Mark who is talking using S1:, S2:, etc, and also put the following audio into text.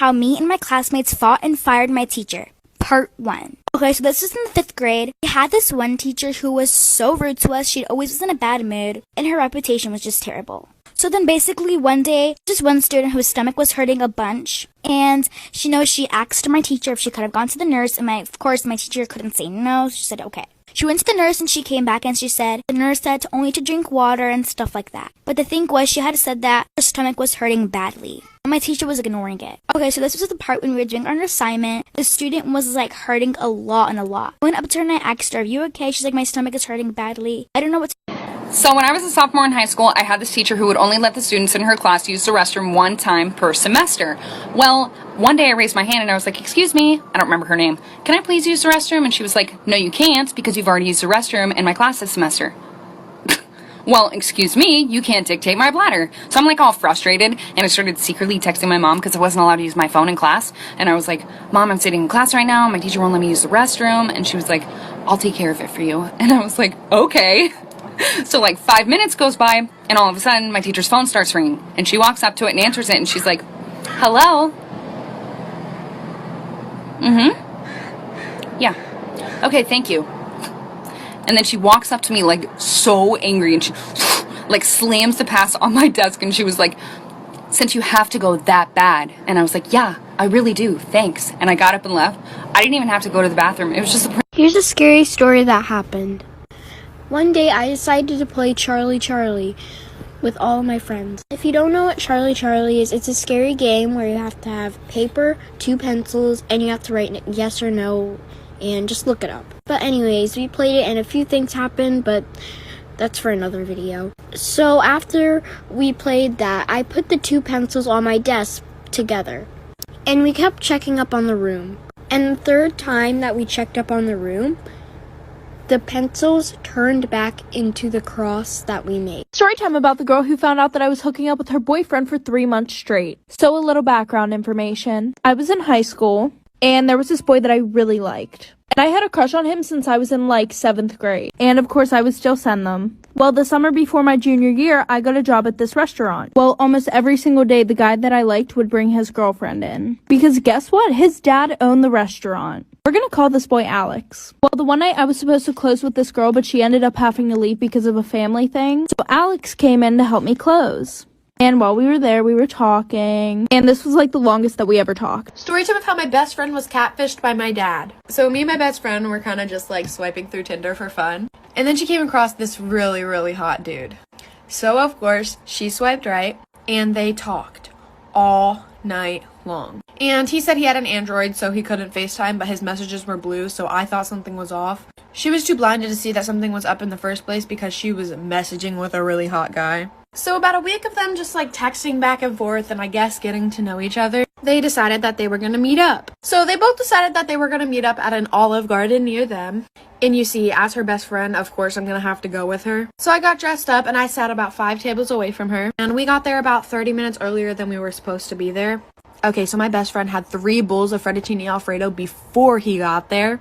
S1: how me and my classmates fought and fired my teacher. Part 1. Okay, so this is in the 5th grade. We had this one teacher who was so rude to us. She always was in a bad mood, and her reputation was just terrible. So then basically one day, just one student whose stomach was hurting a bunch, and she asked my teacher if she could have gone to the nurse, and of course my teacher couldn't say no. She said okay. She went to the nurse and she came back and the nurse said only to drink water and stuff like that. But the thing was, she had said that her stomach was hurting badly. And my teacher was ignoring it. Okay, so this was the part when we were doing our assignment. The student was like hurting a lot. I went up to her and I asked her, "Are you okay?" She's like, "My stomach is hurting badly. I don't know what to."
S2: So when I was a sophomore in high school, I had this teacher who would only let the students in her class use the restroom one time per semester. Well, one day I raised my hand and I was like, "Excuse me," I don't remember her name, "can I please use the restroom?" And she was like, "No, you can't, because you've already used the restroom in my class this semester." Well, excuse me, you can't dictate my bladder. So I'm like all frustrated, and I started secretly texting my mom because I wasn't allowed to use my phone in class. And I was like, "Mom, I'm sitting in class right now, my teacher won't let me use the restroom." And she was like, "I'll take care of it for you." And I was like, "Okay." So like 5 minutes goes by, and all of a sudden my teacher's phone starts ringing, and she walks up to it and answers it, and she's like, "Hello?" "Yeah. Okay, thank you." And then she walks up to me like so angry, and she like slams the pass on my desk, and she was like, "Since you have to go that bad." And I was like, "Yeah, I really do, thanks." And I got up and left. I didn't even have to go to the bathroom. It was just
S3: Here's a scary story that happened. One day I decided to play Charlie with all of my friends. If you don't know what Charlie is, it's a scary game where you have to have paper, 2 pencils, and you have to write yes or no, and just look it up. But anyways, we played it and a few things happened, but that's for another video. So after we played that, I put the 2 pencils on my desk together, and we kept checking up on the room. And the 3rd time that we checked up on the room, the pencils turned back into the cross that we made.
S4: Story time about the girl who found out that I was hooking up with her boyfriend for 3 months straight. So a little background information. I was in high school, and there was this boy that I really liked. And I had a crush on him since I was in like 7th grade. And of course I would still send them. Well, the summer before my junior year, I got a job at this restaurant. Well, almost every single day, the guy that I liked would bring his girlfriend in. Because guess what? His dad owned the restaurant. We're gonna call this boy Alex. Well, the one night I was supposed to close with this girl, but she ended up having to leave because of a family thing. So Alex came in to help me close. And while we were there, we were talking. And this was like the longest that we ever talked.
S5: Story time of how my best friend was catfished by my dad. So me and my best friend were kind of just like swiping through Tinder for fun. And then she came across this really hot dude. So of course, she swiped right and they talked all night long. And he said he had an Android, so he couldn't FaceTime, but his messages were blue, so I thought something was off. She was too blinded to see that something was up in the first place because she was messaging with a really hot guy. So about a week of them just like texting back and forth and I guess getting to know each other, they decided that they were gonna meet up. So they both decided that they were gonna meet up at an Olive Garden near them. And you see, as her best friend, of course, I'm gonna have to go with her. So I got dressed up and I sat about 5 tables away from her. And we got there about 30 minutes earlier than we were supposed to be there. Okay, so my best friend had 3 bowls of fettuccine alfredo before he got there.